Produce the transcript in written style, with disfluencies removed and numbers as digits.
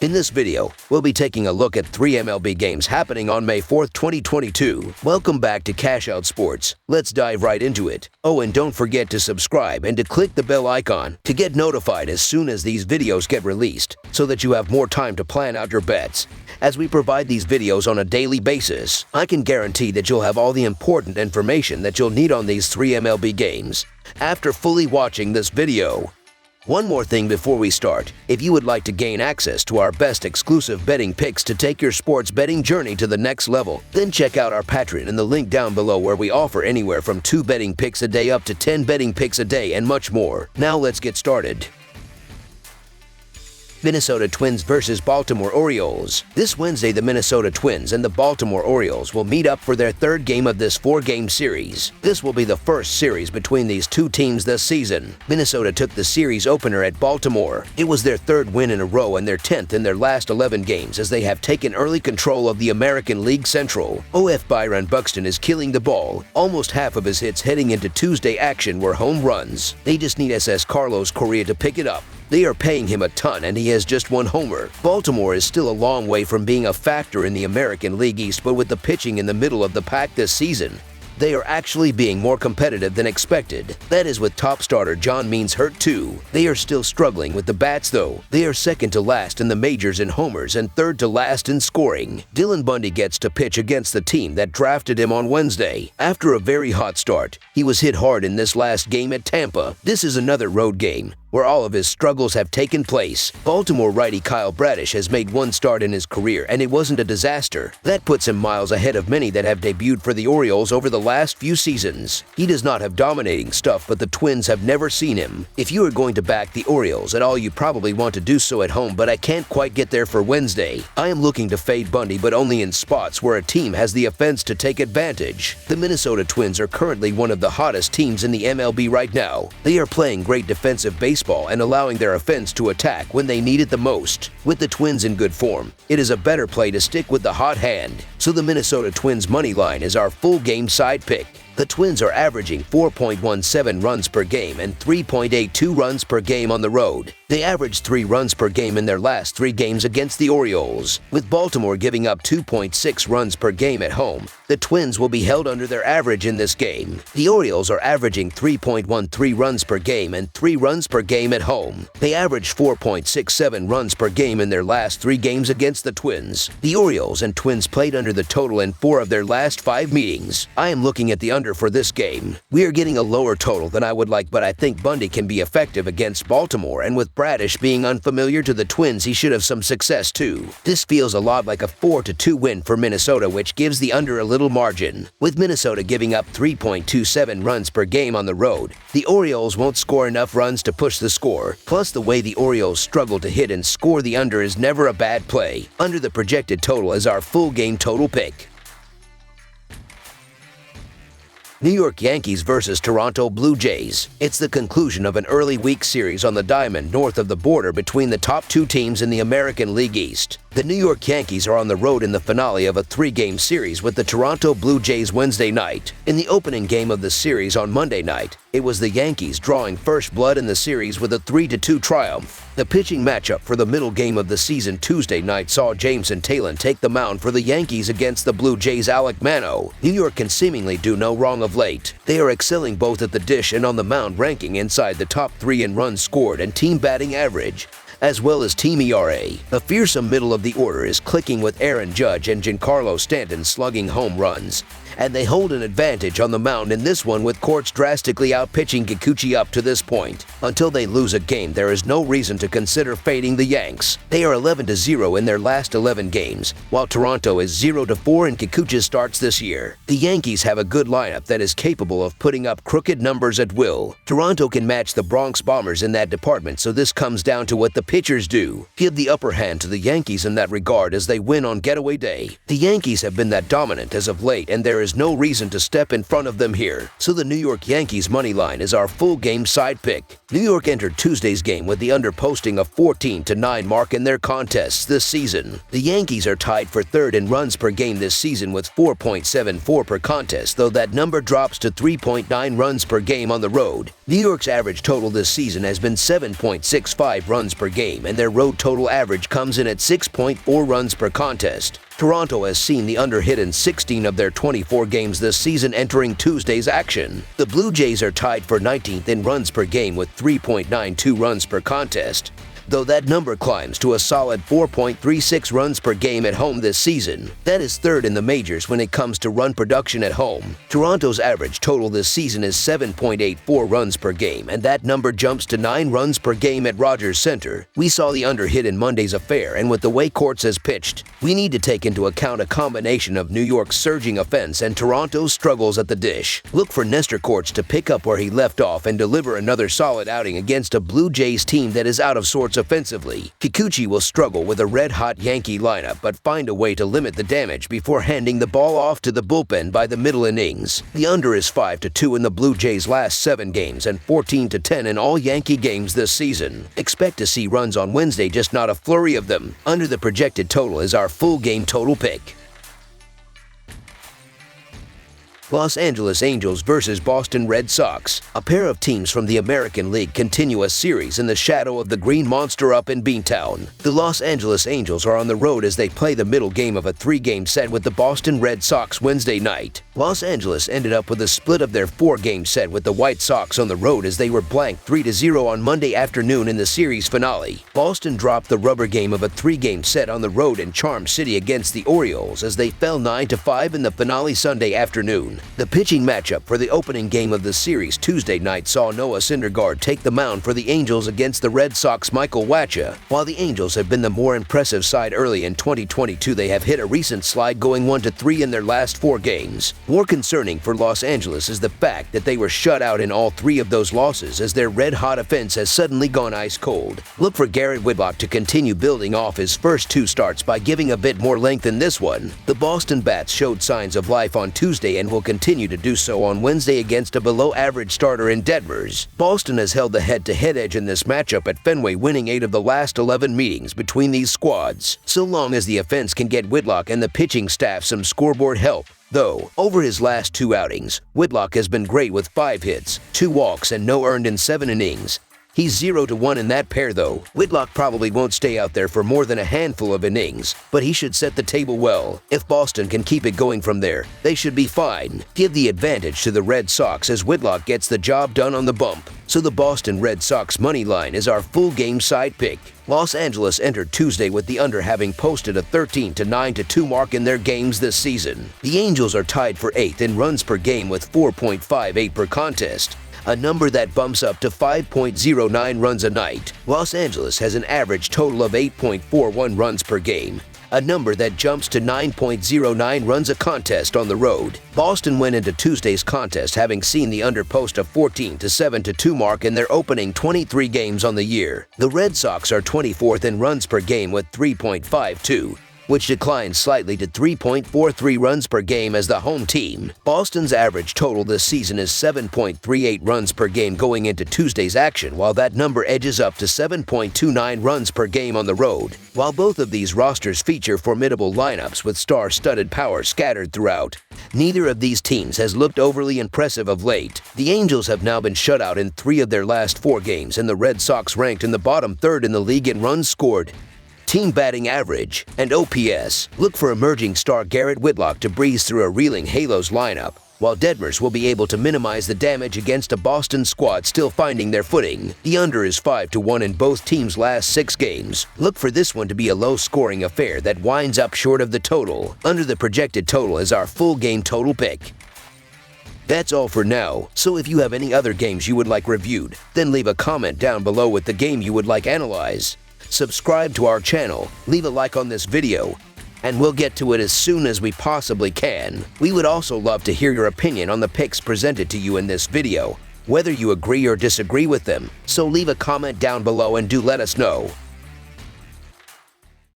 In this video, we'll be taking a look at 3 MLB games happening on May 4th, 2022. Welcome back to Cash Out Sports. Let's dive right into it. Oh, and don't forget to subscribe and to click the bell icon to get notified as soon as these videos get released, so that you have more time to plan out your bets. As we provide these videos on a daily basis, I can guarantee that you'll have all the important information that you'll need on these 3 MLB games after fully watching this video. One more thing before we start. If you would like to gain access to our best exclusive betting picks to take your sports betting journey to the next level, then check out our Patreon in the link down below, where we offer anywhere from 2 betting picks a day up to 10 betting picks a day and much more. Now let's get started. Minnesota Twins versus Baltimore Orioles. This Wednesday, the Minnesota Twins and the Baltimore Orioles will meet up for their third game of this 4-game series. This will be the first series between these two teams this season. Minnesota took the series opener at Baltimore. It was their 3rd win in a row and their 10th in their last 11 games, as they have taken early control of the American League Central. OF Byron Buxton is killing the ball. Almost half of his hits heading into Tuesday action were home runs. They just need SS Carlos Correa to pick it up. They are paying him a ton, and he has just 1 homer. Baltimore is still a long way from being a factor in the American League East, but with the pitching in the middle of the pack this season, they are actually being more competitive than expected. That is with top starter John Means hurt too. They are still struggling with the bats though. They are second to last in the majors in homers and third to last in scoring. Dylan Bundy gets to pitch against the team that drafted him on Wednesday. After a very hot start, he was hit hard in this last game at Tampa. This is another road game where all of his struggles have taken place. Baltimore righty Kyle Bradish has made 1 start in his career, and it wasn't a disaster. That puts him miles ahead of many that have debuted for the Orioles over the last few seasons. He does not have dominating stuff, but the Twins have never seen him. If you are going to back the Orioles at all, you probably want to do so at home, but I can't quite get there for Wednesday. I am looking to fade Bundy, but only in spots where a team has the offense to take advantage. The Minnesota Twins are currently one of the hottest teams in the MLB right now. They are playing great defensive baseball and allowing their offense to attack when they need it the most. With the Twins in good form, it is a better play to stick with the hot hand. So the Minnesota Twins money line is our full game side pick. The Twins are averaging 4.17 runs per game and 3.82 runs per game on the road. They averaged 3 runs per game in their last 3 games against the Orioles. With Baltimore giving up 2.6 runs per game at home, the Twins will be held under their average in this game. The Orioles are averaging 3.13 runs per game and 3 runs per game at home. They averaged 4.67 runs per game in their last 3 games against the Twins. The Orioles and Twins played under the total in 4 of their last 5 meetings. I am looking at the under for this game. We are getting a lower total than I would like, but I think Bundy can be effective against Baltimore, and with Bradish being unfamiliar to the Twins, he should have some success too. This feels a lot like a 4-2 win for Minnesota, which gives the under a little margin. With Minnesota giving up 3.27 runs per game on the road, the Orioles won't score enough runs to push the score. Plus, the way the Orioles struggle to hit and score, the under is never a bad play. Under the projected total is our full game total pick. New York Yankees versus Toronto Blue Jays. It's the conclusion of an early week series on the diamond north of the border between the top 2 teams in the American League East. The New York Yankees are on the road in the finale of a 3-game series with the Toronto Blue Jays Wednesday night. In the opening game of the series on Monday night, it was the Yankees drawing first blood in the series with a 3-2 triumph. The pitching matchup for the middle game of the season Tuesday night saw Jameson Taillon take the mound for the Yankees against the Blue Jays' Alek Manoah. New York can seemingly do no wrong of late. They are excelling both at the dish and on the mound, ranking inside the top 3 in runs scored and team batting average, as well as team ERA. The fearsome middle of the order is clicking, with Aaron Judge and Giancarlo Stanton slugging home runs, and they hold an advantage on the mound in this one, with Courts drastically outpitching Kikuchi up to this point. Until they lose a game, there is no reason to consider fading the Yanks. They are 11-0 in their last 11 games, while Toronto is 0-4 in Kikuchi's starts this year. The Yankees have a good lineup that is capable of putting up crooked numbers at will. Toronto can match the Bronx Bombers in that department, so this comes down to what the pitchers do. Give the upper hand to the Yankees in that regard as they win on getaway day. The Yankees have been that dominant as of late, and there is no reason to step in front of them here, so the New York Yankees money line is our full game side pick. New York entered Tuesday's game with the under posting a 14-9 mark in their contests this season. The Yankees are tied for third in runs per game this season with 4.74 per contest, though that number drops to 3.9 runs per game on the road. New York's average total this season has been 7.65 runs per game, and their road total average comes in at 6.4 runs per contest. Toronto has seen the under hit in 16 of their 24 games this season entering Tuesday's action. The Blue Jays are tied for 19th in runs per game with 3.92 runs per contest, though that number climbs to a solid 4.36 runs per game at home this season. That is third in the majors when it comes to run production at home. Toronto's average total this season is 7.84 runs per game, and that number jumps to 9 runs per game at Rogers Center. We saw the under hit in Monday's affair, and with the way Courts has pitched, we need to take into account a combination of New York's surging offense and Toronto's struggles at the dish. Look for Nestor Courts to pick up where he left off and deliver another solid outing against a Blue Jays team that is out of sorts offensively. Kikuchi will struggle with a red-hot Yankee lineup but find a way to limit the damage before handing the ball off to the bullpen by the middle innings. The under is 5-2 in the Blue Jays' last 7 games and 14-10 in all Yankee games this season. Expect to see runs on Wednesday, just not a flurry of them. Under the projected total is our full game total pick. Los Angeles Angels versus Boston Red Sox. A pair of teams from the American League continue a series in the shadow of the Green Monster up in Beantown. The Los Angeles Angels are on the road as they play the middle game of a 3-game set with the Boston Red Sox Wednesday night. Los Angeles ended up with a split of their 4-game set with the White Sox on the road as they were blanked 3-0 on Monday afternoon in the series finale. Boston dropped the rubber game of a 3-game set on the road in Charm City against the Orioles as they fell 9-5 in the finale Sunday afternoon. The pitching matchup for the opening game of the series Tuesday night saw Noah Syndergaard take the mound for the Angels against the Red Sox' Michael Wacha. While the Angels have been the more impressive side early in 2022, they have hit a recent slide going 1-3 in their last 4 games. More concerning for Los Angeles is the fact that they were shut out in all 3 of those losses as their red-hot offense has suddenly gone ice cold. Look for Garrett Whitlock to continue building off his first 2 starts by giving a bit more length in this one. The Boston Bats showed signs of life on Tuesday and will continue to do so on Wednesday against a below-average starter in Detmers. Boston has held the head-to-head edge in this matchup at Fenway, winning 8 of the last 11 meetings between these squads, so long as the offense can get Whitlock and the pitching staff some scoreboard help. Though, over his last 2 outings, Whitlock has been great with 5 hits, 2 walks, and no earned in 7 innings. He's 0-1 in that pair though. Whitlock probably won't stay out there for more than a handful of innings, but he should set the table well. If Boston can keep it going from there, they should be fine. Give the advantage to the Red Sox as Whitlock gets the job done on the bump. So the Boston Red Sox money line is our full game side pick. Los Angeles entered Tuesday with the under having posted a 13-9-2 mark in their games this season. The Angels are tied for 8th in runs per game with 4.58 per contest, a number that bumps up to 5.09 runs a night. Los Angeles has an average total of 8.41 runs per game, a number that jumps to 9.09 runs a contest on the road. Boston went into Tuesday's contest having seen the under post a 14-7-2 mark in their opening 23 games on the year. The Red Sox are 24th in runs per game with 3.52, which declined slightly to 3.43 runs per game as the home team. Boston's average total this season is 7.38 runs per game going into Tuesday's action, while that number edges up to 7.29 runs per game on the road. While both of these rosters feature formidable lineups with star-studded power scattered throughout, neither of these teams has looked overly impressive of late. The Angels have now been shut out in 3 of their last 4 games, and the Red Sox ranked in the bottom 3rd in the league in runs scored, team batting average, and OPS. Look for emerging star Garrett Whitlock to breeze through a reeling Halos lineup, while Detmers will be able to minimize the damage against a Boston squad still finding their footing. The under is 5-1 in both teams' last 6 games. Look for this one to be a low-scoring affair that winds up short of the total. Under the projected total is our full game total pick. That's all for now, so if you have any other games you would like reviewed, then leave a comment down below with the game you would like analyzed. Subscribe to our channel, leave a like on this video, and we'll get to it as soon as we possibly can. We would also love to hear your opinion on the picks presented to you in this video, whether you agree or disagree with them, so leave a comment down below and do let us know.